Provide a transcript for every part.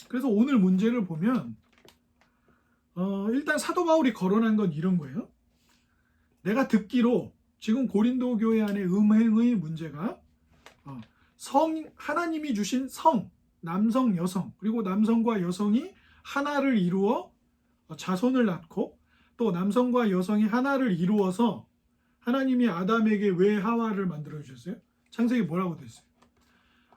그래서 오늘 문제를 보면 일단 사도 바울이 거론한 건 이런 거예요. 내가 듣기로 지금 고린도 교회 안에 음행의 문제가 하나님이 주신 성, 남성, 여성, 그리고 남성과 여성이 하나를 이루어 자손을 낳고, 또 남성과 여성이 하나를 이루어서 하나님이 아담에게 왜 하와를 만들어 주셨어요? 창세기 뭐라고 돼 있어요?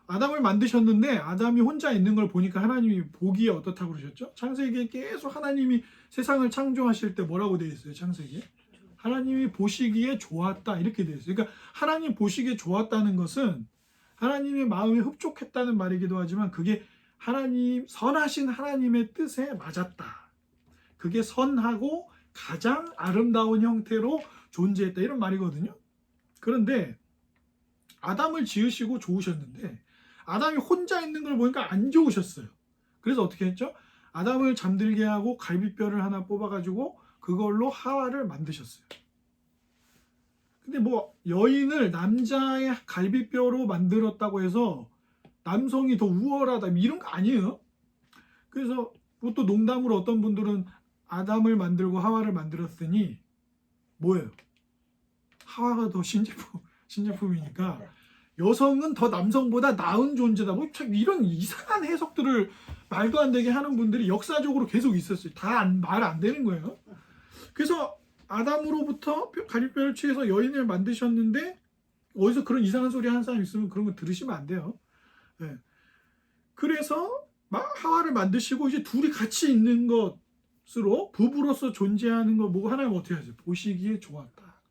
아담을 만드셨는데 아담이 혼자 있는 걸 보니까 하나님이 보기에 어떻다고 그러셨죠? 창세기에 계속 하나님이 세상을 창조하실 때 뭐라고 돼 있어요? 창세기에 하나님이 보시기에 좋았다 이렇게 돼 있어요. 그러니까 하나님 보시기에 좋았다는 것은 하나님의 마음에 흡족했다는 말이기도 하지만 그게 하나님, 선하신 하나님의 뜻에 맞았다. 그게 선하고 가장 아름다운 형태로 존재했다 이런 말이거든요. 그런데 아담을 지으시고 좋으셨는데 아담이 혼자 있는 걸 보니까 안 좋으셨어요. 그래서 어떻게 했죠? 아담을 잠들게 하고 갈비뼈를 하나 뽑아가지고 그걸로 하와를 만드셨어요. 근데 뭐 여인을 남자의 갈비뼈로 만들었다고 해서 남성이 더 우월하다 이런 거 아니에요. 그래서 또 농담으로 어떤 분들은 아담을 만들고 하와를 만들었으니 뭐예요? 하와가 더 신제품이니까 여성은 더 남성보다 나은 존재다. 뭐 참 이런 이상한 해석들을 말도 안 되게 하는 분들이 역사적으로 계속 있었어요. 다 말 안 되는 거예요. 그래서 아담으로부터 갈비뼈를 취해서 여인을 만드셨는데 어디서 그런 이상한 소리 하는 사람 있으면 그런 거 들으시면 안 돼요. 네. 그래서 하와를 만드시고 이제 둘이 같이 있는 것으로 부부로서 존재하는 거 보고 하나님 어떻게 하세요? 보시기에 좋았다.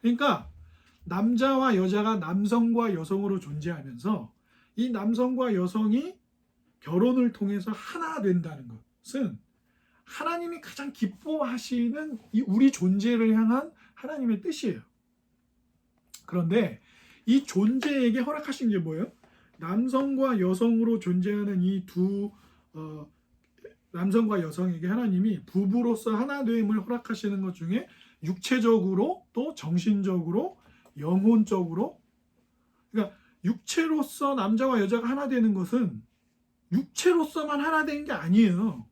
그러니까 남자와 여자가 남성과 여성으로 존재하면서 이 남성과 여성이 결혼을 통해서 하나 된다는 것은 하나님이 가장 기뻐하시는 이 우리 존재를 향한 하나님의 뜻이에요. 그런데 이 존재에게 허락하신 게 뭐예요? 남성과 여성으로 존재하는 이 두 남성과 여성에게 하나님이 부부로서 하나됨을 허락하시는 것 중에 육체적으로 또 정신적으로 영혼적으로, 그러니까 육체로서 남자와 여자가 하나 되는 것은 육체로서만 하나 되는 게 아니에요.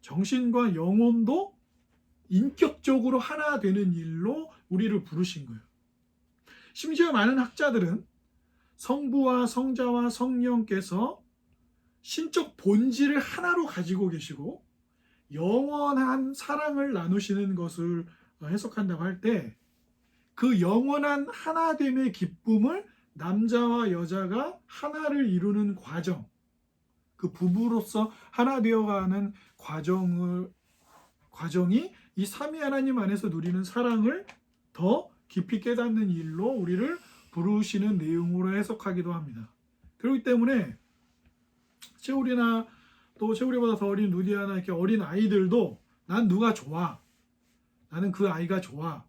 정신과 영혼도 인격적으로 하나 되는 일로 우리를 부르신 거예요. 심지어 많은 학자들은 성부와 성자와 성령께서 신적 본질을 하나로 가지고 계시고 영원한 사랑을 나누시는 것을 해석한다고 할 때 그 영원한 하나됨의 기쁨을 남자와 여자가 하나를 이루는 과정, 그 부부로서 하나 되어가는 과정이 이 삼위 하나님 안에서 누리는 사랑을 더 깊이 깨닫는 일로 우리를 부르시는 내용으로 해석하기도 합니다. 그렇기 때문에 채울이나 또 채울이보다 더 어린 루디아나 이렇게 어린 아이들도 난 누가 좋아, 나는 그 아이가 좋아,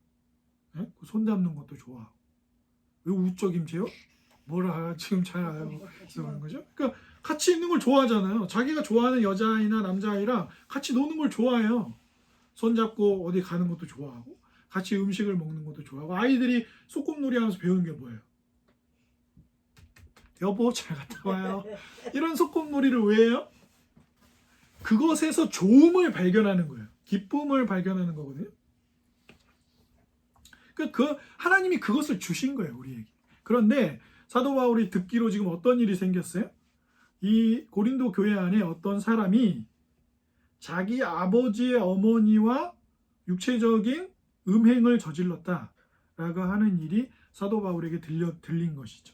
손 잡는 것도 좋아. 왜 우적임세요? 뭐라 지금 잘 알고 있는 거죠? 그러니까 같이 있는 걸 좋아하잖아요. 자기가 좋아하는 여자아이나 남자아이랑 같이 노는 걸 좋아해요. 손잡고 어디 가는 것도 좋아하고 같이 음식을 먹는 것도 좋아하고. 아이들이 소꿉놀이 하면서 배우는 게 뭐예요? 여보 잘 갔다 와요. 이런 소꿉놀이를 왜 해요? 그것에서 좋음을 발견하는 거예요. 기쁨을 발견하는 거거든요. 그 하나님이 그것을 주신 거예요, 우리에게. 그런데 사도 바울이 듣기로 지금 어떤 일이 생겼어요? 이 고린도 교회 안에 어떤 사람이 자기 아버지의 어머니와 육체적인 음행을 저질렀다라고 하는 일이 사도 바울에게 들린 것이죠.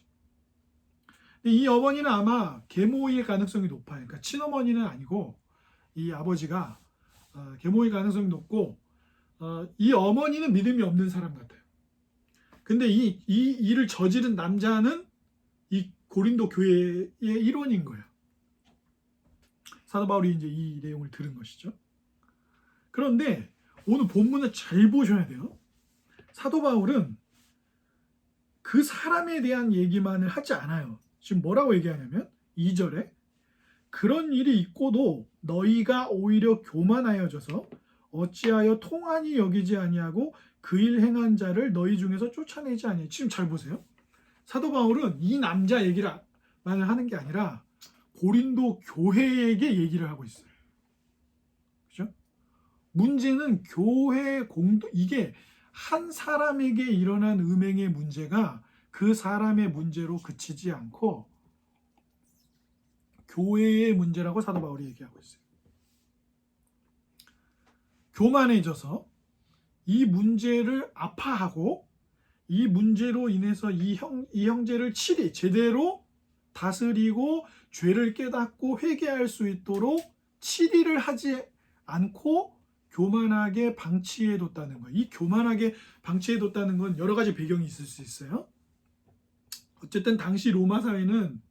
이 어머니는 아마 계모일 가능성이 높아요. 그러니까 친어머니는 아니고 이 아버지가 계모일 가능성이 높고 이 어머니는 믿음이 없는 사람 같아요. 근데 이 일을 저지른 남자는 이 고린도 교회의 일원인 거예요. 사도 바울이 이제 이 내용을 들은 것이죠. 그런데 오늘 본문을 잘 보셔야 돼요. 사도 바울은 그 사람에 대한 얘기만을 하지 않아요. 지금 뭐라고 얘기하냐면 2절에 그런 일이 있고도 너희가 오히려 교만하여져서 어찌하여 통한이 여기지 아니하고 그 일 행한 자를 너희 중에서 쫓아내지 아니하니. 지금 잘 보세요. 사도 바울은 이 남자 얘기를 만을 하는 게 아니라 고린도 교회에게 얘기를 하고 있어요. 그죠? 문제는 교회 공동, 이게 한 사람에게 일어난 음행의 문제가 그 사람의 문제로 그치지 않고 교회의 문제라고 사도 바울이 얘기하고 있어요. 교만해져서 이 문제를 아파하고 이 문제로 인해서 이 형제를 제대로 다스리고 죄를 깨닫고 회개할 수 있도록 치리를 하지 않고 교만하게 방치해뒀다는 거예요. 이 교만하게 방치해뒀다는 건 여러 가지 배경이 있을 수 있어요. 어쨌든 당시 로마 사회는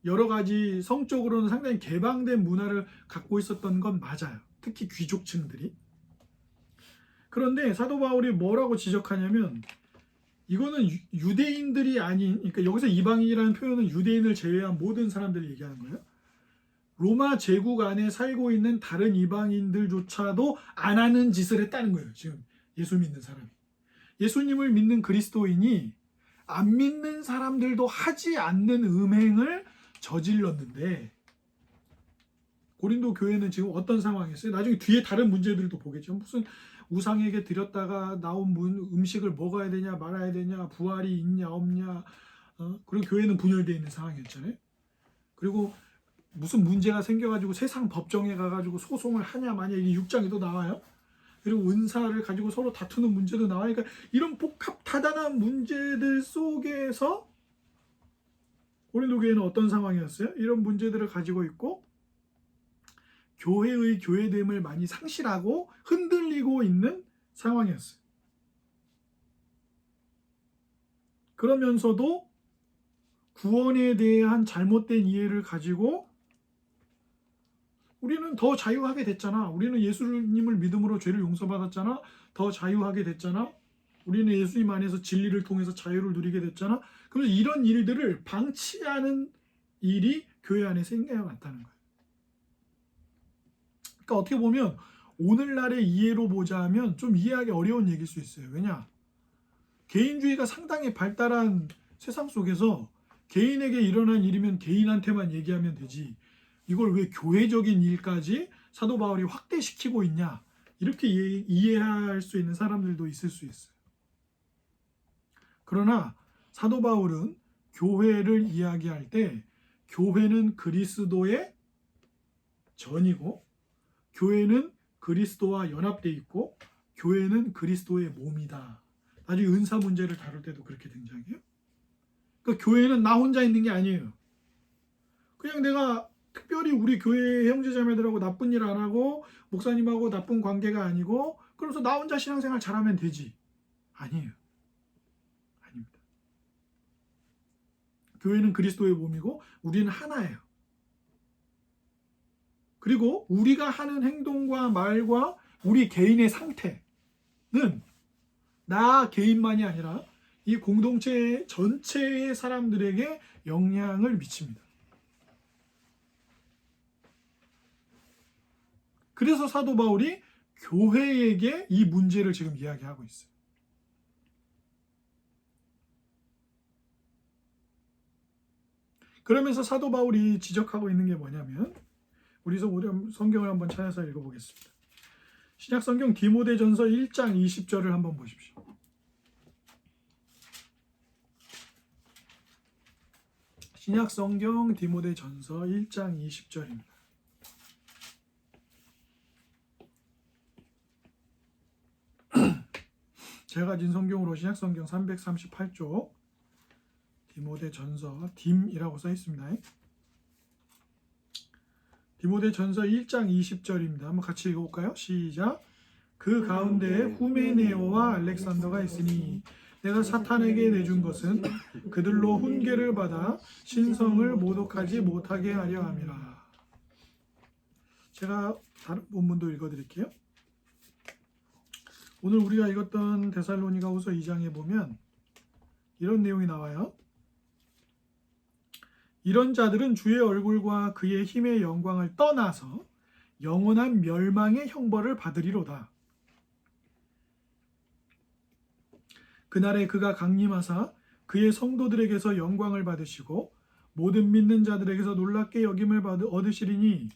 여러 가지 성적으로는 상당히 개방된 문화를 갖고 있었던 건 맞아요. 특히 귀족층들이. 그런데 사도 바울이 뭐라고 지적하냐면 이거는 유대인들이 아닌, 그러니까 여기서 이방인이라는 표현은 유대인을 제외한 모든 사람들을 얘기하는 거예요. 로마 제국 안에 살고 있는 다른 이방인들조차도 안 하는 짓을 했다는 거예요. 지금 예수 믿는 사람이. 예수님을 믿는 그리스도인이 안 믿는 사람들도 하지 않는 음행을 저질렀는데 고린도 교회는 지금 어떤 상황이었어요? 나중에 뒤에 다른 문제들도 보겠죠. 무슨 우상에게 드렸다가 나온 음식을 먹어야 되냐 말아야 되냐, 부활이 있냐 없냐, 그리고 교회는 분열되어 있는 상황이었잖아요. 그리고 무슨 문제가 생겨가지고 세상 법정에 가가지고 소송을 하냐 마냐, 이게 6장에도 나와요. 그리고 은사를 가지고 서로 다투는 문제도 나와니까 이런 복합다단한 문제들 속에서 고린도 교회는 어떤 상황이었어요? 이런 문제들을 가지고 있고 교회의 교회됨을 많이 상실하고 흔들리고 있는 상황이었어요. 그러면서도 구원에 대한 잘못된 이해를 가지고 우리는 더 자유하게 됐잖아. 우리는 예수님을 믿음으로 죄를 용서받았잖아. 더 자유하게 됐잖아. 우리는 예수님 안에서 진리를 통해서 자유를 누리게 됐잖아. 그래서 이런 일들을 방치하는 일이 교회 안에 생겨났다는 거예요. 그러니까 어떻게 보면 오늘날의 이해로 보자면 좀 이해하기 어려운 얘기일 수 있어요. 왜냐? 개인주의가 상당히 발달한 세상 속에서 개인에게 일어난 일이면 개인한테만 얘기하면 되지, 이걸 왜 교회적인 일까지 사도 바울이 확대시키고 있냐, 이렇게 이해할 수 있는 사람들도 있을 수 있어요. 그러나 사도 바울은 교회를 이야기할 때 교회는 그리스도의 전이고 교회는 그리스도와 연합되어 있고 교회는 그리스도의 몸이다. 나중에 은사 문제를 다룰 때도 그렇게 등장해요. 그러니까 교회는 나 혼자 있는 게 아니에요. 그냥 내가 특별히 우리 교회 형제자매들하고 나쁜 일 안 하고 목사님하고 나쁜 관계가 아니고 그러면서 나 혼자 신앙생활 잘하면 되지. 아니에요. 아닙니다. 교회는 그리스도의 몸이고 우리는 하나예요. 그리고 우리가 하는 행동과 말과 우리 개인의 상태는 나 개인만이 아니라 이 공동체 전체의 사람들에게 영향을 미칩니다. 그래서 사도 바울이 교회에게 이 문제를 지금 이야기하고 있어요. 그러면서 사도 바울이 지적하고 있는 게 뭐냐면, 우리 성경을 한번 찾아서 읽어보겠습니다. 신약 성경 디모데전서 1장 20절을 한번 보십시오. 신약 성경 디모데전서 1장 20절입니다. 제가 가진 성경으로 신약 성경 338쪽 디모데전서 딤이라고 써 있습니다. 디모데전서 1장 20절입니다. 한번 같이 읽어볼까요? 시작. 그 가운데 후메네오와 알렉산더가 있으니 내가 사탄에게 내준 것은 그들로 훈계를 받아 신성을 모독하지 못하게 하려 함이라. 제가 다른 본문도 읽어드릴게요. 오늘 우리가 읽었던 데살로니가후서 2장에 보면 이런 내용이 나와요. 이런 자들은 주의 얼굴과 그의 힘의 영광을 떠나서 영원한 멸망의 형벌을 받으리로다. 그날에 그가 강림하사 그의 성도들에게서 영광을 받으시고 모든 믿는 자들에게서 놀랍게 여김을 얻으시리니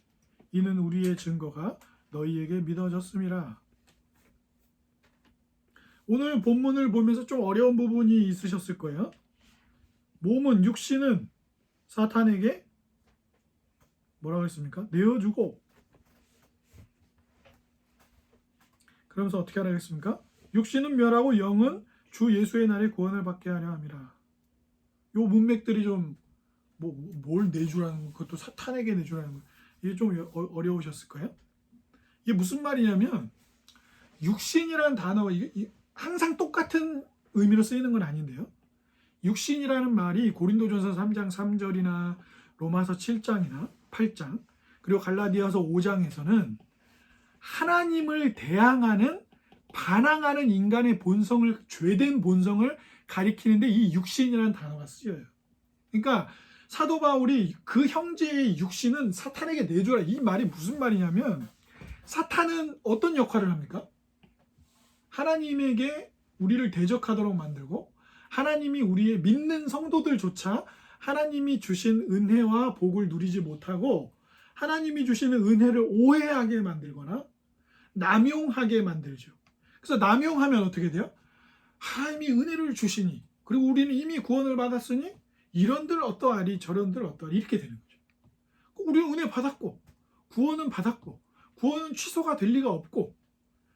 이는 우리의 증거가 너희에게 믿어졌음이라. 오늘 본문을 보면서 좀 어려운 부분이 있으셨을 거예요. 몸은, 육신은 사탄에게 뭐라고 했습니까? 내어주고, 그러면서 어떻게 하라 했습니까? 육신은 멸하고 영은 주 예수의 날에 구원을 받게 하려 함이라. 요 문맥들이 좀 뭘 내주라는 거, 그것도 사탄에게 내주라는 거, 이게 좀 어려우셨을 거예요. 이게 무슨 말이냐면, 육신이라는 단어가 항상 똑같은 의미로 쓰이는 건 아닌데요. 육신이라는 말이 고린도전서 3장 3절이나 로마서 7장이나 8장, 그리고 갈라디아서 5장에서는 하나님을 대항하는, 반항하는 인간의 본성을, 죄된 본성을 가리키는데 이 육신이라는 단어가 쓰여요. 그러니까 사도 바울이 그 형제의 육신은 사탄에게 내주라, 이 말이 무슨 말이냐면, 사탄은 어떤 역할을 합니까? 하나님에게 우리를 대적하도록 만들고, 하나님이 우리의 믿는 성도들조차 하나님이 주신 은혜와 복을 누리지 못하고 하나님이 주시는 은혜를 오해하게 만들거나 남용하게 만들죠. 그래서 남용하면 어떻게 돼요? 하나님이 은혜를 주시니, 그리고 우리는 이미 구원을 받았으니 이런들 어떠하리 저런들 어떠하리, 이렇게 되는 거죠. 우리는 은혜 받았고 구원은 받았고 구원은 취소가 될 리가 없고,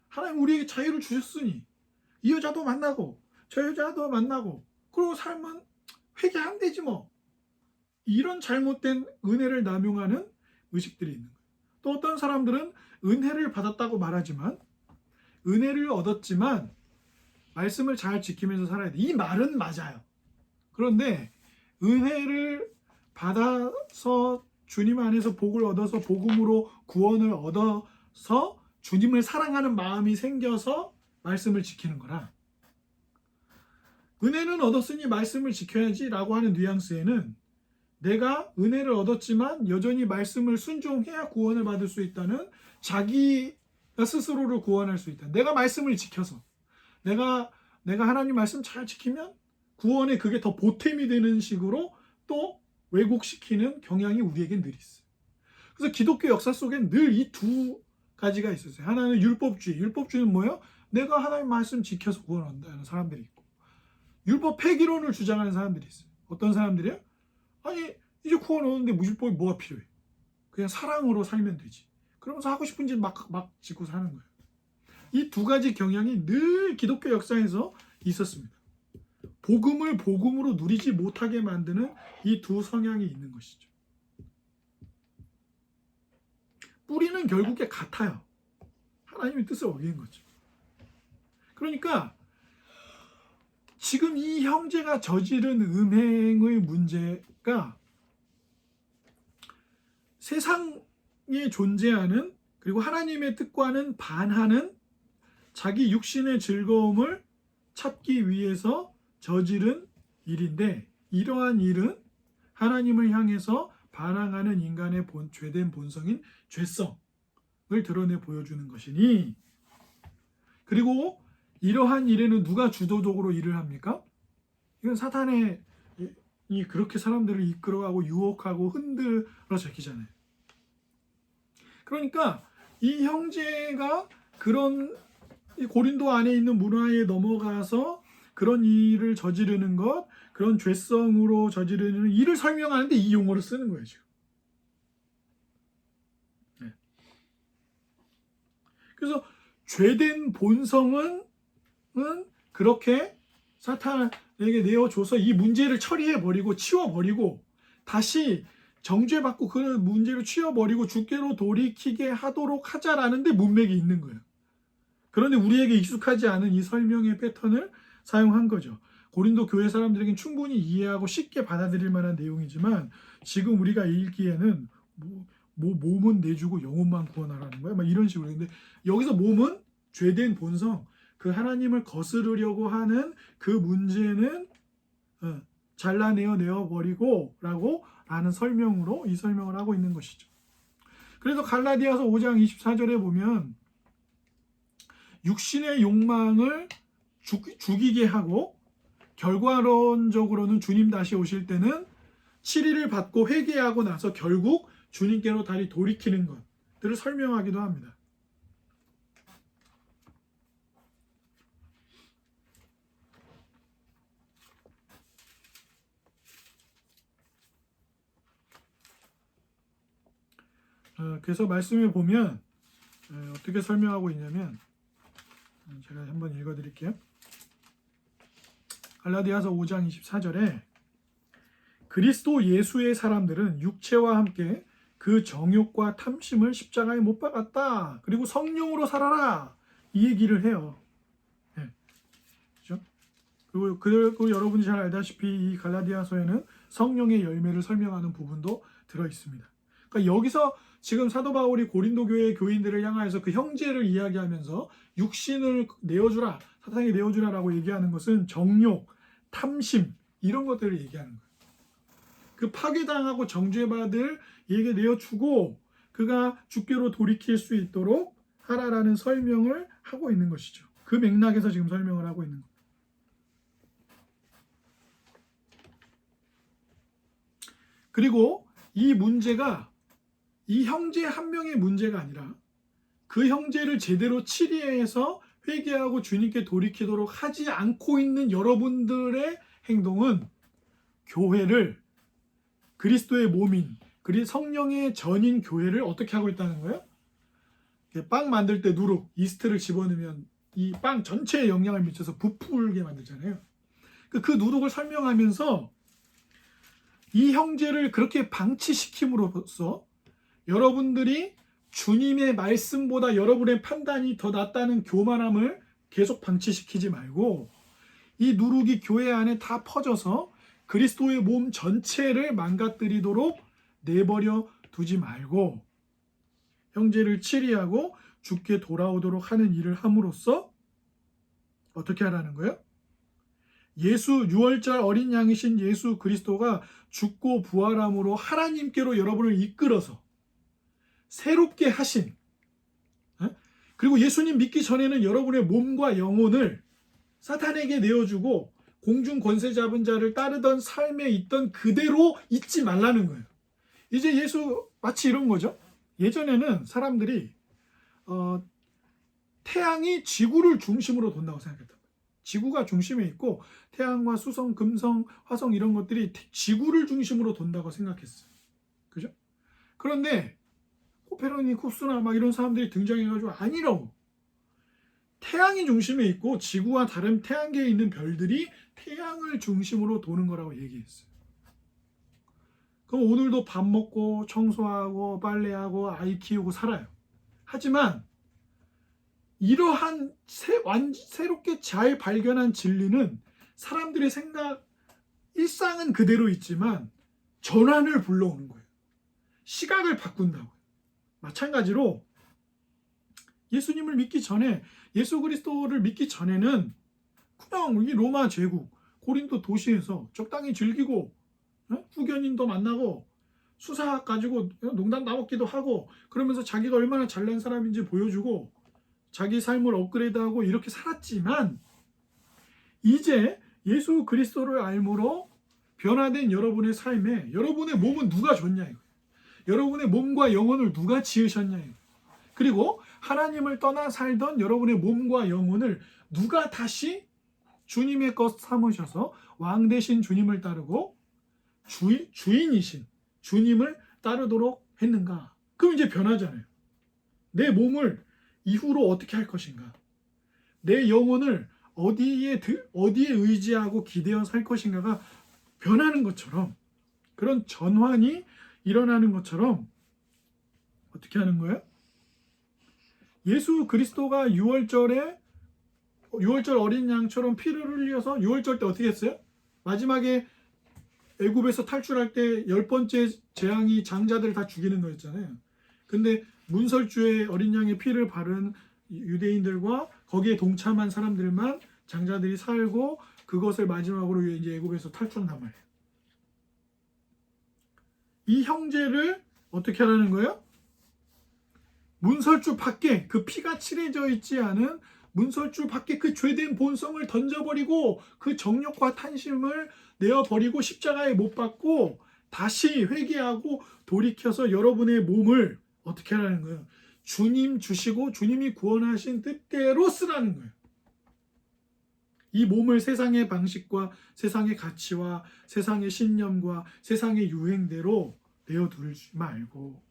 하나님 우리에게 자유를 주셨으니 이 여자도 만나고 저 여자도 만나고 그리고 삶은 회개하면 되지 뭐, 이런 잘못된 은혜를 남용하는 의식들이 있는 거예요. 또 어떤 사람들은 은혜를 받았다고 말하지만, 은혜를 얻었지만 말씀을 잘 지키면서 살아야 돼, 이 말은 맞아요. 그런데 은혜를 받아서 주님 안에서 복을 얻어서 복음으로 구원을 얻어서 주님을 사랑하는 마음이 생겨서 말씀을 지키는 거라, 은혜는 얻었으니 말씀을 지켜야지 라고 하는 뉘앙스에는 내가 은혜를 얻었지만 여전히 말씀을 순종해야 구원을 받을 수 있다는, 자기가 스스로를 구원할 수 있다, 내가 말씀을 지켜서 내가 하나님 말씀 잘 지키면 구원에 그게 더 보탬이 되는 식으로 또 왜곡시키는 경향이 우리에겐 늘 있어요. 그래서 기독교 역사 속엔 늘 이 두 가지가 있었어요. 하나는 율법주의. 율법주의는 뭐예요? 내가 하나님 말씀 지켜서 구원 얻는다는 사람들이 있고, 율법 폐기론을 주장하는 사람들이 있어요. 어떤 사람들이요? 아니 이제 구원 얻는데 율법이 뭐가 필요해? 그냥 사랑으로 살면 되지. 그러면서 하고 싶은 짓 막 짓고 사는 거예요. 이 두 가지 경향이 늘 기독교 역사에서 있었습니다. 복음을 복음으로 누리지 못하게 만드는 이 두 성향이 있는 것이죠. 뿌리는 결국에 같아요. 하나님의 뜻을 어기는 거죠. 그러니까 지금 이 형제가 저지른 음행의 문제가 세상에 존재하는, 그리고 하나님의 뜻과는 반하는 자기 육신의 즐거움을 찾기 위해서 저지른 일인데, 이러한 일은 하나님을 향해서 반항하는 인간의 죄된 본성인 죄성을 드러내 보여주는 것이니, 그리고 이러한 일에는 누가 주도적으로 일을 합니까? 이건 사탄이 그렇게 사람들을 이끌어가고 유혹하고 흔들어 제끼잖아요. 그러니까 이 형제가 그런 고린도 안에 있는 문화에 넘어가서 그런 일을 저지르는 것, 그런 죄성으로 저지르는 일을 설명하는데 이 용어를 쓰는 거예요, 지금. 네. 그래서 죄된 본성은 그렇게 사탄에게 내어줘서 이 문제를 처리해버리고 치워버리고 다시 정죄받고 그 문제를 치워버리고 주께로 돌이키게 하도록 하자라는 데 문맥이 있는 거예요. 그런데 우리에게 익숙하지 않은 이 설명의 패턴을 사용한 거죠. 고린도 교회 사람들에겐 충분히 이해하고 쉽게 받아들일 만한 내용이지만, 지금 우리가 읽기에는 몸은 내주고 영혼만 구원하라는 거야, 막 이런 식으로. 근데 여기서 몸은 죄된 본성, 그 하나님을 거스르려고 하는 그 문제는 잘라내어 내어버리고 라고 하는 설명으로 이 설명을 하고 있는 것이죠. 그래서 갈라디아서 5장 24절에 보면 육신의 욕망을 죽이게 하고 결과론적으로는 주님 다시 오실 때는 치리를 받고 회개하고 나서 결국 주님께로 다시 돌이키는 것들을 설명하기도 합니다. 그래서 말씀을 보면 어떻게 설명하고 있냐면, 제가 한번 읽어드릴게요. 갈라디아서 5장 24절에 그리스도 예수의 사람들은 육체와 함께 그 정욕과 탐심을 십자가에 못 박았다. 그리고 성령으로 살아라. 이 얘기를 해요. 네. 그렇죠? 그리고 여러분이 잘 알다시피 이 갈라디아서에는 성령의 열매를 설명하는 부분도 들어 있습니다. 그러니까 여기서 지금 사도 바울이 고린도 교회 교인들을 향하여서 그 형제를 이야기하면서 육신을 내어주라, 사탄에게 내어주라라고 얘기하는 것은 정욕, 탐심 이런 것들을 얘기하는 거예요. 그 파괴당하고 정죄받을 얘기 내어주고 그가 주께로 돌이킬 수 있도록 하라라는 설명을 하고 있는 것이죠. 그 맥락에서 지금 설명을 하고 있는 거예요. 그리고 이 문제가 이 형제 한 명의 문제가 아니라 그 형제를 제대로 치리해서 회개하고 주님께 돌이키도록 하지 않고 있는 여러분들의 행동은 교회를, 그리스도의 몸인, 그리고 성령의 전인 교회를 어떻게 하고 있다는 거예요? 빵 만들 때 누룩, 이스트를 집어넣으면 이 빵 전체에 영향을 미쳐서 부풀게 만들잖아요. 그 누룩을 설명하면서 이 형제를 그렇게 방치시킴으로써 여러분들이 주님의 말씀보다 여러분의 판단이 더 낫다는 교만함을 계속 방치시키지 말고 이 누룩이 교회 안에 다 퍼져서 그리스도의 몸 전체를 망가뜨리도록 내버려 두지 말고 형제를 치리하고 주께 돌아오도록 하는 일을 함으로써 어떻게 하라는 거예요? 예수 유월절 어린 양이신 예수 그리스도가 죽고 부활함으로 하나님께로 여러분을 이끌어서 새롭게 하신, 그리고 예수님 믿기 전에는 여러분의 몸과 영혼을 사탄에게 내어주고 공중 권세 잡은 자를 따르던 삶에 있던 그대로 잊지 말라는 거예요. 이제 예수 마치 이런 거죠. 예전에는 사람들이 태양이 지구를 중심으로 돈다고 생각했단 말이에요. 지구가 중심에 있고 태양과 수성, 금성, 화성 이런 것들이 지구를 중심으로 돈다고 생각했어요. 그죠? 그런데 코페르니쿠스나 막 이런 사람들이 등장해가지고 아니라고. 태양이 중심에 있고 지구와 다른 태양계에 있는 별들이 태양을 중심으로 도는 거라고 얘기했어요. 그럼 오늘도 밥 먹고 청소하고 빨래하고 아이 키우고 살아요. 하지만 이러한 새롭게 잘 발견한 진리는 사람들의 생각, 일상은 그대로 있지만 전환을 불러오는 거예요. 시각을 바꾼다고요. 마찬가지로 예수님을 믿기 전에, 예수 그리스도를 믿기 전에는 그냥 이 로마 제국, 고린도 도시에서 적당히 즐기고 후견인도 만나고 수사 가지고 농담 나먹기도 하고 그러면서 자기가 얼마나 잘난 사람인지 보여주고 자기 삶을 업그레이드하고 이렇게 살았지만 이제 예수 그리스도를 알므로 변화된 여러분의 삶에 여러분의 몸은 누가 줬냐 이거예요. 여러분의 몸과 영혼을 누가 지으셨냐 이거예요. 그리고 하나님을 떠나 살던 여러분의 몸과 영혼을 누가 다시 주님의 것 삼으셔서 왕 대신 주님을 따르고 주인이신 주님을 따르도록 했는가? 그럼 이제 변하잖아요. 내 몸을 이후로 어떻게 할 것인가? 내 영혼을 어디에 의지하고 기대어 살 것인가가 변하는 것처럼, 그런 전환이 일어나는 것처럼 어떻게 하는 거예요? 예수 그리스도가 6월절 어린 양처럼 피를 흘려서 6월절 때 어떻게 했어요? 마지막에 애굽에서 탈출할 때 10번째 재앙이 장자들을 다 죽이는 거였잖아요. 근데 문설주에 어린 양의 피를 바른 유대인들과 거기에 동참한 사람들만 장자들이 살고 그것을 마지막으로 이제 애굽에서 탈출한단 말이에요. 이 형제를 어떻게 하라는 거예요? 문설주 밖에 그 피가 칠해져 있지 않은 문설주 밖에 그 죄된 본성을 던져버리고 그 정욕과 탐심을 내어버리고 십자가에 못 박고 다시 회개하고 돌이켜서 여러분의 몸을 어떻게 하라는 거예요? 주님 주시고 주님이 구원하신 뜻대로 쓰라는 거예요. 이 몸을 세상의 방식과 세상의 가치와 세상의 신념과 세상의 유행대로 내어두지 말고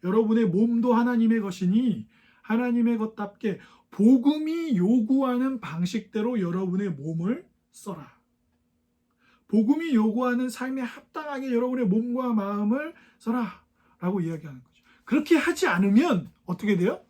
여러분의 몸도 하나님의 것이니 하나님의 것답게 복음이 요구하는 방식대로 여러분의 몸을 써라. 복음이 요구하는 삶에 합당하게 여러분의 몸과 마음을 써라 라고 이야기하는 거죠. 그렇게 하지 않으면 어떻게 돼요?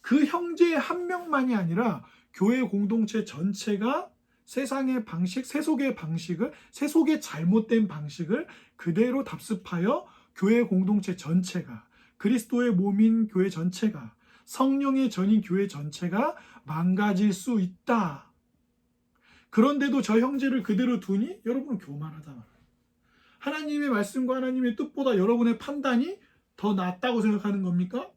그 형제 한 명만이 아니라 교회 공동체 전체가 세상의 방식, 세속의 방식을, 세속의 잘못된 방식을 그대로 답습하여 교회 공동체 전체가, 그리스도의 몸인 교회 전체가, 성령의 전인 교회 전체가 망가질 수 있다. 그런데도 저 형제를 그대로 두니 여러분은 교만하다 말이에요. 하나님의 말씀과 하나님의 뜻보다 여러분의 판단이 더 낫다고 생각하는 겁니까?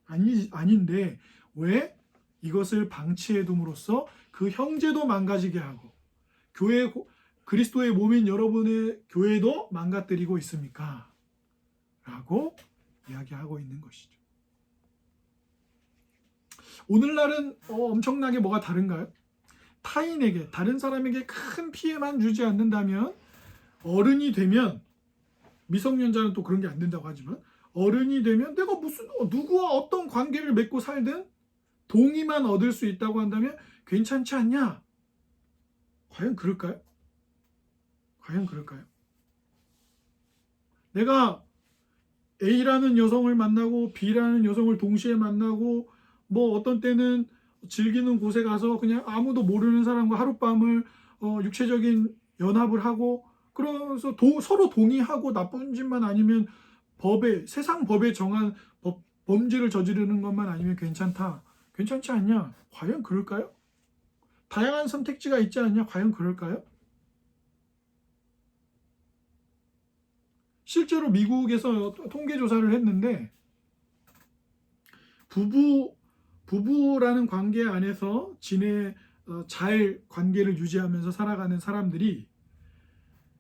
아닌데 왜 이것을 방치해 둠으로써 그 형제도 망가지게 하고 교회 그리스도의 몸인 여러분의 교회도 망가뜨리고 있습니까? 라고 이야기하고 있는 것이죠. 오늘날은 엄청나게 뭐가 다른가요? 타인에게, 다른 사람에게 큰 피해만 주지 않는다면 어른이 되면, 미성년자는 또 그런 게 안 된다고 하지만 어른이 되면 내가 무슨 누구와 어떤 관계를 맺고 살든 동의만 얻을 수 있다고 한다면 괜찮지 않냐? 과연 그럴까요? 과연 그럴까요? 내가 A라는 여성을 만나고 B라는 여성을 동시에 만나고 뭐 어떤 때는 즐기는 곳에 가서 그냥 아무도 모르는 사람과 하룻밤을 육체적인 연합을 하고 그러면서 서로 동의하고 나쁜 짓만 아니면 세상 법에 정한 범죄를 저지르는 것만 아니면 괜찮다. 괜찮지 않냐? 과연 그럴까요? 다양한 선택지가 있지 않냐? 과연 그럴까요? 실제로 미국에서 통계조사를 했는데 부부라는 관계 안에서 잘 관계를 유지하면서 살아가는 사람들이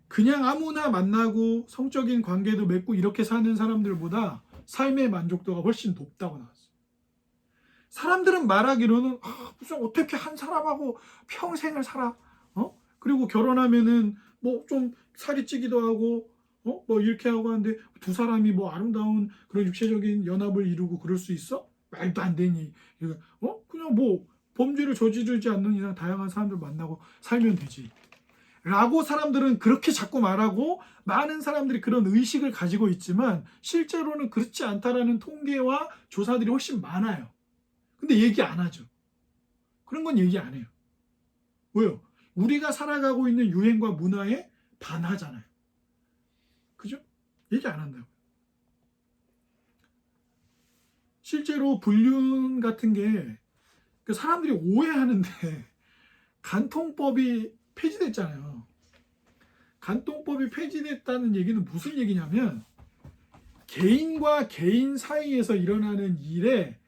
그냥 아무나 만나고 성적인 관계도 맺고 이렇게 사는 사람들보다 삶의 만족도가 훨씬 높다고 나왔어요. 사람들은 말하기로는 무슨 어떻게 한 사람하고 평생을 살아? 그리고 결혼하면은 뭐 좀 살이 찌기도 하고 뭐 이렇게 하고 하는데 두 사람이 뭐 아름다운 그런 육체적인 연합을 이루고 그럴 수 있어? 말도 안 되니. 그냥 뭐 범죄를 저지르지 않는 이상 다양한 사람들 만나고 살면 되지. 라고 사람들은 그렇게 자꾸 말하고 많은 사람들이 그런 의식을 가지고 있지만 실제로는 그렇지 않다라는 통계와 조사들이 훨씬 많아요. 근데 얘기 안 하죠. 그런 건 얘기 안 해요. 왜요? 우리가 살아가고 있는 유행과 문화에 반하잖아요. 그죠? 얘기 안 한다고. 실제로 불륜 같은 게 사람들이 오해하는데 간통법이 폐지됐잖아요. 간통법이 폐지됐다는 얘기는 무슨 얘기냐면 개인과 개인 사이에서 일어나는 일에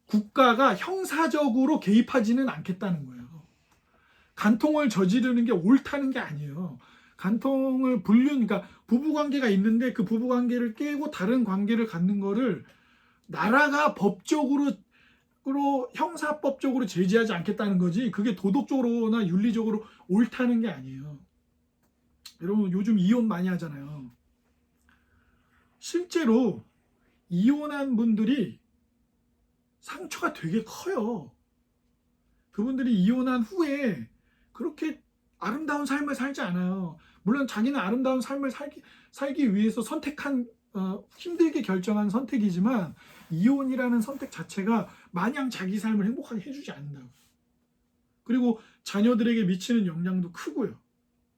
국가가 형사적으로 개입하지는 않겠다는 거예요. 간통을 저지르는 게 옳다는 게 아니에요. 그러니까 부부관계가 있는데 그 부부관계를 깨고 다른 관계를 갖는 거를 나라가 법적으로 형사법적으로 제지하지 않겠다는 거지 그게 도덕적으로나 윤리적으로 옳다는 게 아니에요. 여러분 요즘 이혼 많이 하잖아요. 실제로 이혼한 분들이 상처가 되게 커요. 그분들이 이혼한 후에 그렇게 아름다운 삶을 살지 않아요. 물론 자기는 아름다운 삶을 살기 위해서 힘들게 결정한 선택이지만 이혼이라는 선택 자체가 마냥 자기 삶을 행복하게 해주지 않는다고. 그리고 자녀들에게 미치는 영향도 크고요.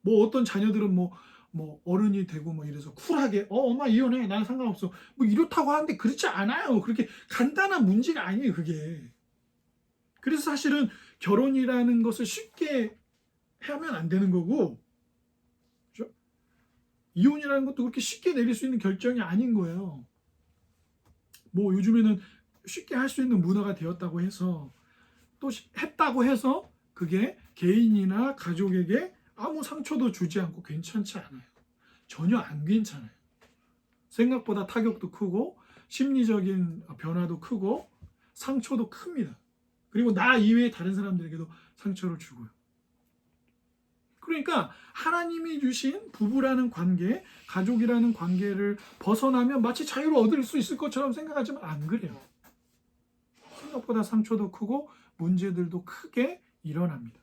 뭐 어떤 자녀들은 뭐 어른이 되고 뭐 이래서 쿨하게 엄마 이혼해 난 상관없어 뭐 이렇다고 하는데 그렇지 않아요. 그렇게 간단한 문제가 아니에요 그게. 그래서 사실은 결혼이라는 것을 쉽게 하면 안 되는 거고, 그렇죠? 이혼이라는 것도 그렇게 쉽게 내릴 수 있는 결정이 아닌 거예요. 뭐 요즘에는 쉽게 할 수 있는 문화가 되었다고 해서 또 했다고 해서 그게 개인이나 가족에게 아무 상처도 주지 않고 괜찮지 않아요. 전혀 안 괜찮아요. 생각보다 타격도 크고 심리적인 변화도 크고 상처도 큽니다. 그리고 나 이외에 다른 사람들에게도 상처를 주고요. 그러니까 하나님이 주신 부부라는 관계, 가족이라는 관계를 벗어나면 마치 자유를 얻을 수 있을 것처럼 생각하지만 안 그래요. 생각보다 상처도 크고 문제들도 크게 일어납니다.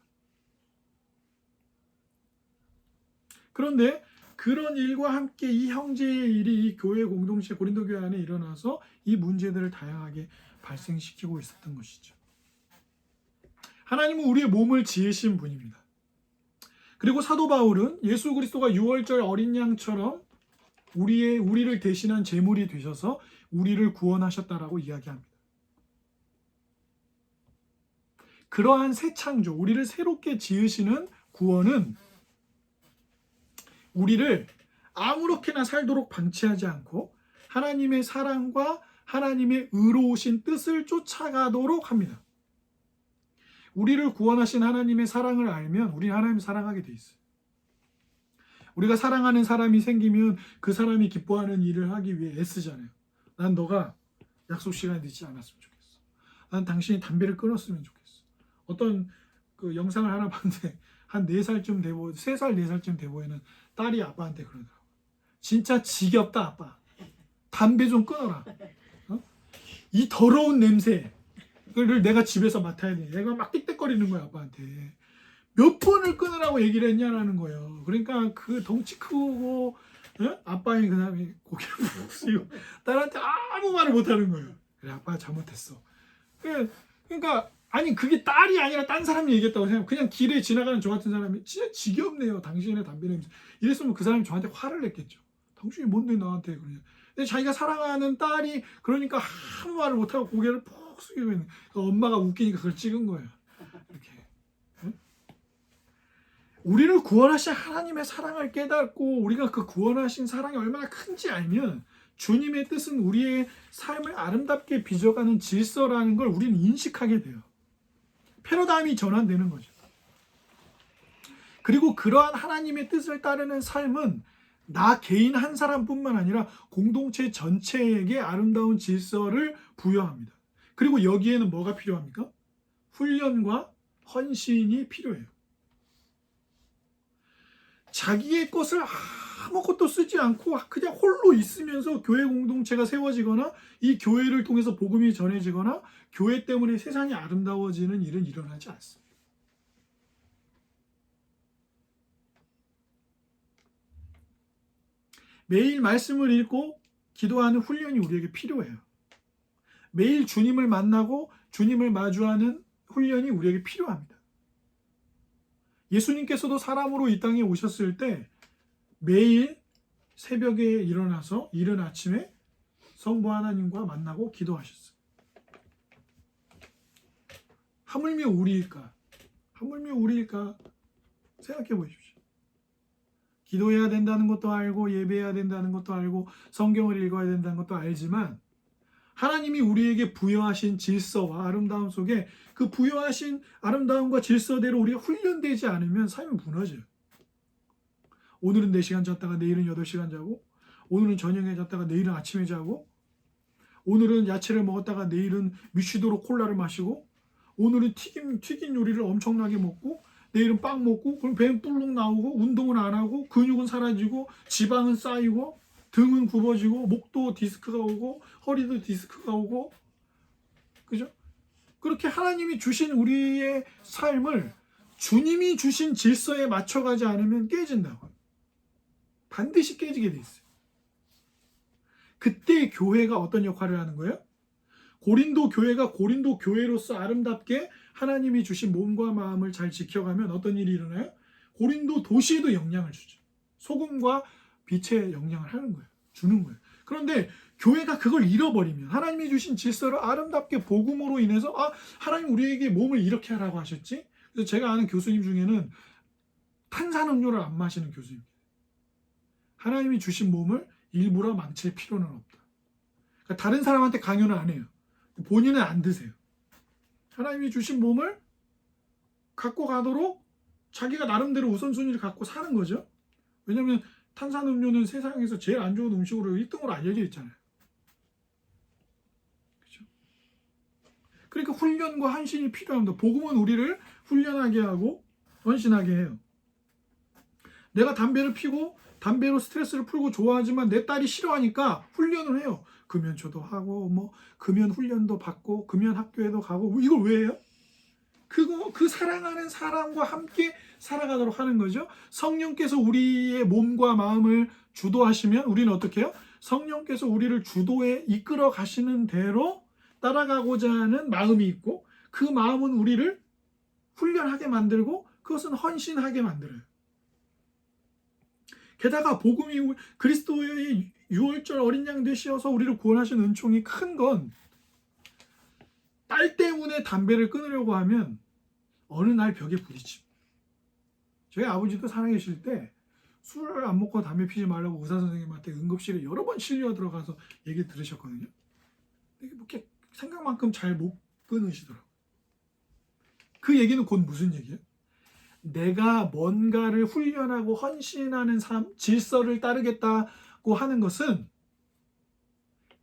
그런데 그런 일과 함께 이 형제의 일이 이 교회 공동체 고린도 교회 안에 일어나서 이 문제들을 다양하게 발생시키고 있었던 것이죠. 하나님은 우리의 몸을 지으신 분입니다. 그리고 사도 바울은 예수 그리스도가 유월절 어린 양처럼 우리를 대신한 제물이 되셔서 우리를 구원하셨다라고 이야기합니다. 그러한 새 창조, 우리를 새롭게 지으시는 구원은 우리를 아무렇게나 살도록 방치하지 않고 하나님의 사랑과 하나님의 의로우신 뜻을 쫓아가도록 합니다. 우리를 구원하신 하나님의 사랑을 알면 우리는 하나님을 사랑하게 돼 있어요. 우리가 사랑하는 사람이 생기면 그 사람이 기뻐하는 일을 하기 위해 애쓰잖아요. 난 너가 약속 시간에 늦지 않았으면 좋겠어. 난 당신이 담배를 끊었으면 좋겠어. 어떤 그 영상을 하나 봤는데 한 4살쯤 돼 보여, 3살, 4살쯤 돼 보이는 딸이 아빠한테 그러더라고. 진짜 지겹다 아빠. 담배 좀 끊어라. 어? 이 더러운 냄새를 내가 집에서 맡아야 돼. 내가 막 띡띡거리는 거야 아빠한테. 몇 번을 끊으라고 얘기를 했냐라는 거예요. 그러니까 그 덩치 크고 아빠의 그 다음에 고개를 푹 숙이고 딸한테 아무 말을 못하는 거예요. 그래 아빠 잘못했어. 그러니까 아니 그게 딸이 아니라 딴 사람이 얘기했다고 생각하면 그냥 길에 지나가는 저 같은 사람이 진짜 지겹네요. 당신의 담배 냄새. 이랬으면 그 사람이 저한테 화를 냈겠죠. 당신이 뭔데 나한테 그러냐. 근데 자기가 사랑하는 딸이 그러니까 아무 말을 못하고 고개를 푹 숙이고 있는. 그러니까 엄마가 웃기니까 그걸 찍은 거예요. 이렇게. 우리를 구원하신 하나님의 사랑을 깨닫고 우리가 그 구원하신 사랑이 얼마나 큰지 알면 주님의 뜻은 우리의 삶을 아름답게 빚어가는 질서라는 걸 우리는 인식하게 돼요. 패러다임이 전환되는 거죠. 그리고 그러한 하나님의 뜻을 따르는 삶은 나 개인 한 사람뿐만 아니라 공동체 전체에게 아름다운 질서를 부여합니다. 그리고 여기에는 뭐가 필요합니까? 훈련과 헌신이 필요해요. 자기의 것을 아무것도 쓰지 않고 그냥 홀로 있으면서 교회 공동체가 세워지거나 이 교회를 통해서 복음이 전해지거나 교회 때문에 세상이 아름다워지는 일은 일어나지 않습니다. 매일 말씀을 읽고 기도하는 훈련이 우리에게 필요해요. 매일 주님을 만나고 주님을 마주하는 훈련이 우리에게 필요합니다. 예수님께서도 사람으로 이 땅에 오셨을 때 매일 새벽에 일어나서 이른 아침에 성부 하나님과 만나고 기도하셨어요. 하물며 우리일까? 하물며 우리일까? 생각해 보십시오. 기도해야 된다는 것도 알고 예배해야 된다는 것도 알고 성경을 읽어야 된다는 것도 알지만 하나님이 우리에게 부여하신 질서와 아름다움 속에 그 부여하신 아름다움과 질서대로 우리가 훈련되지 않으면 삶이 무너져요. 오늘은 4시간 잤다가 내일은 8시간 자고 오늘은 저녁에 잤다가 내일은 아침에 자고 오늘은 야채를 먹었다가 내일은 미취도로 콜라를 마시고 오늘은 튀긴 요리를 엄청나게 먹고 내일은 빵 먹고 그럼 배는 뿔룩 나오고 운동은 안 하고 근육은 사라지고 지방은 쌓이고 등은 굽어지고 목도 디스크가 오고 허리도 디스크가 오고 그죠? 그렇게 하나님이 주신 우리의 삶을 주님이 주신 질서에 맞춰가지 않으면 깨진다고. 반드시 깨지게 돼 있어요. 그때 교회가 어떤 역할을 하는 거예요? 고린도 교회가 고린도 교회로서 아름답게 하나님이 주신 몸과 마음을 잘 지켜가면 어떤 일이 일어나요? 고린도 도시에도 영향을 주죠. 소금과 빛의 영향을 하는 거예요. 주는 거예요. 그런데 교회가 그걸 잃어버리면 하나님이 주신 질서를 아름답게 복음으로 인해서 하나님 우리에게 몸을 이렇게 하라고 하셨지? 그래서 제가 아는 교수님 중에는 탄산음료를 안 마시는 교수님. 하나님이 주신 몸을 일부러 망칠 필요는 없다. 그러니까 다른 사람한테 강요는 안 해요. 본인은 안 드세요. 하나님이 주신 몸을 갖고 가도록 자기가 나름대로 우선순위를 갖고 사는 거죠. 왜냐하면 탄산음료는 세상에서 제일 안 좋은 음식으로 1등으로 알려져 있잖아요. 그렇죠? 그러니까 훈련과 헌신이 필요합니다. 복음은 우리를 훈련하게 하고 헌신하게 해요. 내가 담배를 피고 담배로 스트레스를 풀고 좋아하지만 내 딸이 싫어하니까 훈련을 해요. 금연초도 하고 뭐 금연 훈련도 받고 금연 학교에도 가고 이걸 왜 해요? 그 사랑하는 사람과 함께 살아가도록 하는 거죠. 성령께서 우리의 몸과 마음을 주도하시면 우리는 어떻게 해요? 성령께서 우리를 주도해 이끌어 가시는 대로 따라가고자 하는 마음이 있고 그 마음은 우리를 훈련하게 만들고 그것은 헌신하게 만들어요. 게다가 복음이 그리스도의 유월절 어린 양 되시어서 우리를 구원하신 은총이 큰 건 딸 때문에 담배를 끊으려고 하면 어느 날 벽에 부딪힙니다. 저희 아버지도 살아계실 때 술을 안 먹고 담배 피지 말라고 의사 선생님한테 응급실에 여러 번 실려 들어가서 얘기 들으셨거든요. 이게 뭐 이렇게 생각만큼 잘 못 끊으시더라고요. 그 얘기는 곧 무슨 얘기예요? 내가 뭔가를 훈련하고 헌신하는 삶, 질서를 따르겠다고 하는 것은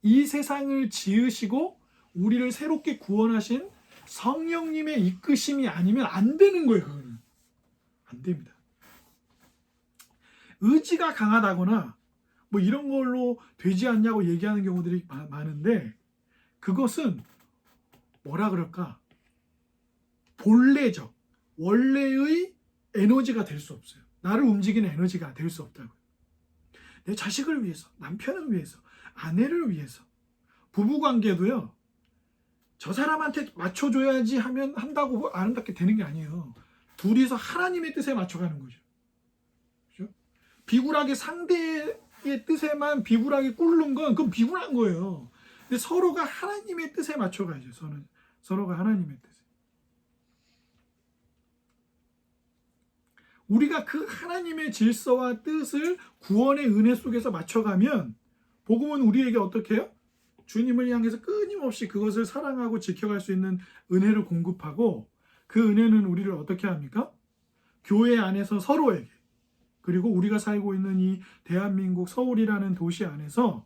이 세상을 지으시고 우리를 새롭게 구원하신 성령님의 이끄심이 아니면 안 되는 거예요. 그거는 안 됩니다. 의지가 강하다거나 뭐 이런 걸로 되지 않냐고 얘기하는 경우들이 많은데 그것은 뭐라 그럴까? 본래적 원래의 에너지가 될 수 없어요. 나를 움직이는 에너지가 될 수 없다고요. 내 자식을 위해서, 남편을 위해서, 아내를 위해서, 부부관계도요. 저 사람한테 맞춰줘야지 하면 한다고 아름답게 되는 게 아니에요. 둘이서 하나님의 뜻에 맞춰가는 거죠. 그렇죠? 비굴하게 상대의 뜻에만 비굴하게 꿇는 건 그건 비굴한 거예요. 근데 서로가 하나님의 뜻에 맞춰가야죠. 서로가 하나님의 뜻에. 우리가 그 하나님의 질서와 뜻을 구원의 은혜 속에서 맞춰가면 복음은 우리에게 어떻게 해요? 주님을 향해서 끊임없이 그것을 사랑하고 지켜갈 수 있는 은혜를 공급하고 그 은혜는 우리를 어떻게 합니까? 교회 안에서 서로에게 그리고 우리가 살고 있는 이 대한민국 서울이라는 도시 안에서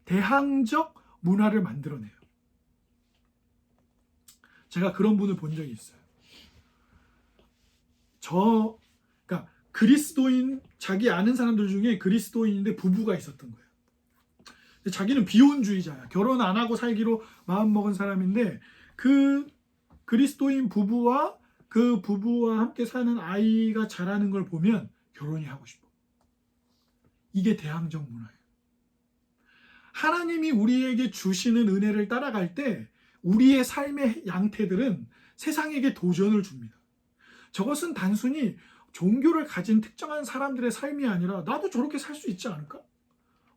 대항적 문화를 만들어내요. 제가 그런 분을 본 적이 있어요. 그러니까 그리스도인 자기 아는 사람들 중에 그리스도인인데 부부가 있었던 거예요. 자기는 비혼주의자야. 결혼 안 하고 살기로 마음먹은 사람인데 그 그리스도인 부부와 그 부부와 함께 사는 아이가 자라는 걸 보면 결혼이 하고 싶어. 이게 대항적 문화예요. 하나님이 우리에게 주시는 은혜를 따라갈 때 우리의 삶의 양태들은 세상에게 도전을 줍니다. 저것은 단순히 종교를 가진 특정한 사람들의 삶이 아니라 나도 저렇게 살 수 있지 않을까?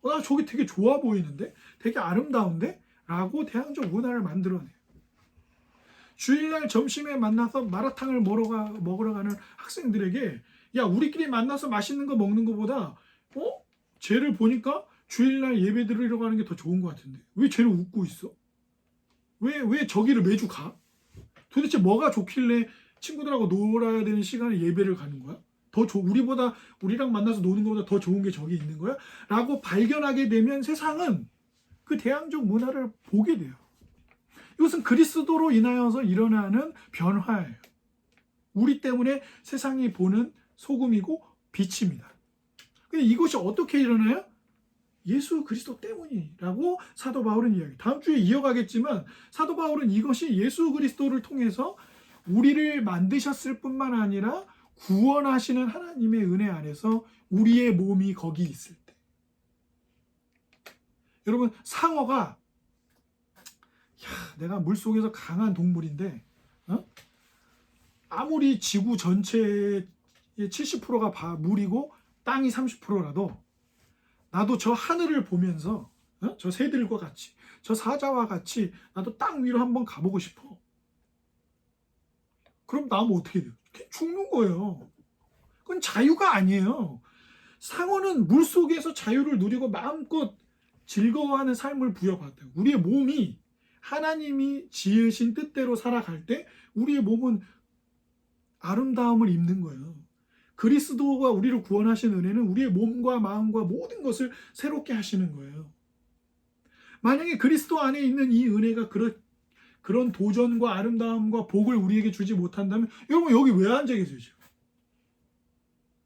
나 저게 되게 좋아 보이는데? 되게 아름다운데? 라고 대항적 문화를 만들어내요. 주일날 점심에 만나서 마라탕을 먹으러 가는 학생들에게 야 우리끼리 만나서 맛있는 거 먹는 것보다 쟤를 보니까 주일날 예배 드리러 가는 게 더 좋은 것 같은데 왜 쟤는 웃고 있어? 왜 저기를 매주 가? 도대체 뭐가 좋길래 친구들하고 놀아야 되는 시간에 예배를 가는 거야? 우리랑 만나서 노는 것보다 더 좋은 게 저기 있는 거야? 라고 발견하게 되면 세상은 그 대항적 문화를 보게 돼요. 이것은 그리스도로 인하여서 일어나는 변화예요. 우리 때문에 세상이 보는 소금이고 빛입니다. 근데 이것이 어떻게 일어나요? 예수 그리스도 때문이라고 사도 바울은 이야기. 다음 주에 이어가겠지만 사도 바울은 이것이 예수 그리스도를 통해서 우리를 만드셨을 뿐만 아니라 구원하시는 하나님의 은혜 안에서 우리의 몸이 거기 있을 때. 여러분 상어가 내가 물속에서 강한 동물인데 아무리 지구 전체의 70%가 물이고 땅이 30%라도 나도 저 하늘을 보면서 저 새들과 같이 저 사자와 같이 나도 땅 위로 한번 가보고 싶어. 그럼 나면 어떻게 돼요? 죽는 거예요. 그건 자유가 아니에요. 상어는 물속에서 자유를 누리고 마음껏 즐거워하는 삶을 부여받아요. 우리의 몸이 하나님이 지으신 뜻대로 살아갈 때 우리의 몸은 아름다움을 입는 거예요. 그리스도가 우리를 구원하신 은혜는 우리의 몸과 마음과 모든 것을 새롭게 하시는 거예요. 만약에 그리스도 안에 있는 이 은혜가 그런 도전과 아름다움과 복을 우리에게 주지 못한다면 여러분 여기 왜 앉아 계세요 지금?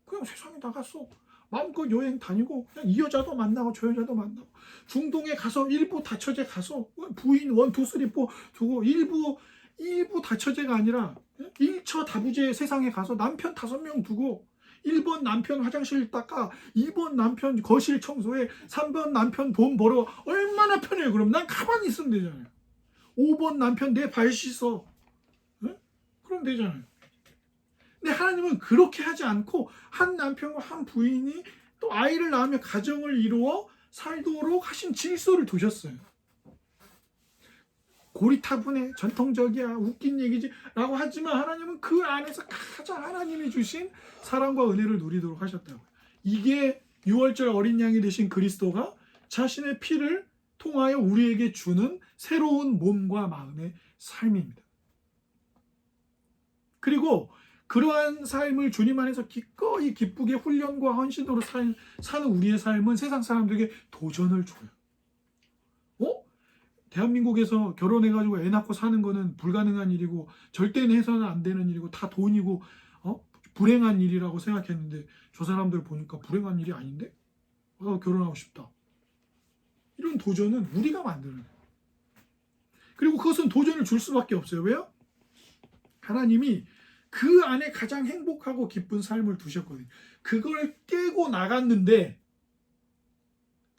그냥 세상에 나가서 마음껏 여행 다니고 그냥 이 여자도 만나고 저 여자도 만나고 중동에 가서 일부 다처제 가서 부인 1, 2, 3, 4 두고 일부 다처제가 아니라 1처 다부제 세상에 가서 남편 5명 두고 1번 남편 화장실 닦아 2번 남편 거실 청소해 3번 남편 돈 벌어 얼마나 편해요. 그럼 난 가만히 있으면 되잖아요. 5번 남편 내 발 씻어. 네? 그럼 되잖아요. 근데 하나님은 그렇게 하지 않고 한 남편과 한 부인이 또 아이를 낳으며 가정을 이루어 살도록 하신 질서를 두셨어요. 고리타분해 전통적이야 웃긴 얘기지 라고 하지만 하나님은 그 안에서 가장 하나님이 주신 사랑과 은혜를 누리도록 하셨다고요. 이게 6월절 어린 양이 되신 그리스도가 자신의 피를 통하여 우리에게 주는 새로운 몸과 마음의 삶입니다. 그리고 그러한 삶을 주님 안에서 기꺼이 기쁘게 훈련과 헌신으로 사는 우리의 삶은 세상 사람들에게 도전을 줘요. 대한민국에서 결혼해가지고 애 낳고 사는 거는 불가능한 일이고 절대 해서는 안 되는 일이고 다 돈이고 불행한 일이라고 생각했는데 저 사람들 보니까 불행한 일이 아닌데 결혼하고 싶다. 이런 도전은 우리가 만드는 거예요. 그리고 그것은 도전을 줄 수밖에 없어요. 왜요? 하나님이 그 안에 가장 행복하고 기쁜 삶을 두셨거든요. 그걸 깨고 나갔는데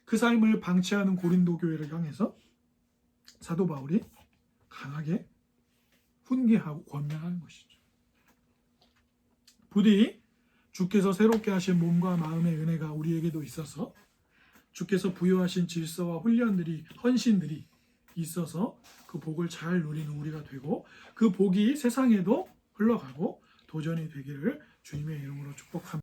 그 삶을 방치하는 고린도 교회를 향해서 사도 바울이 강하게 훈계하고 권면하는 것이죠. 부디 주께서 새롭게 하신 몸과 마음의 은혜가 우리에게도 있어서 주께서 부여하신 질서와 헌신들이 있어서 그 복을 잘 누리는 우리가 되고 그 복이 세상에도 흘러가고 도전이 되기를 주님의 이름으로 축복합니다.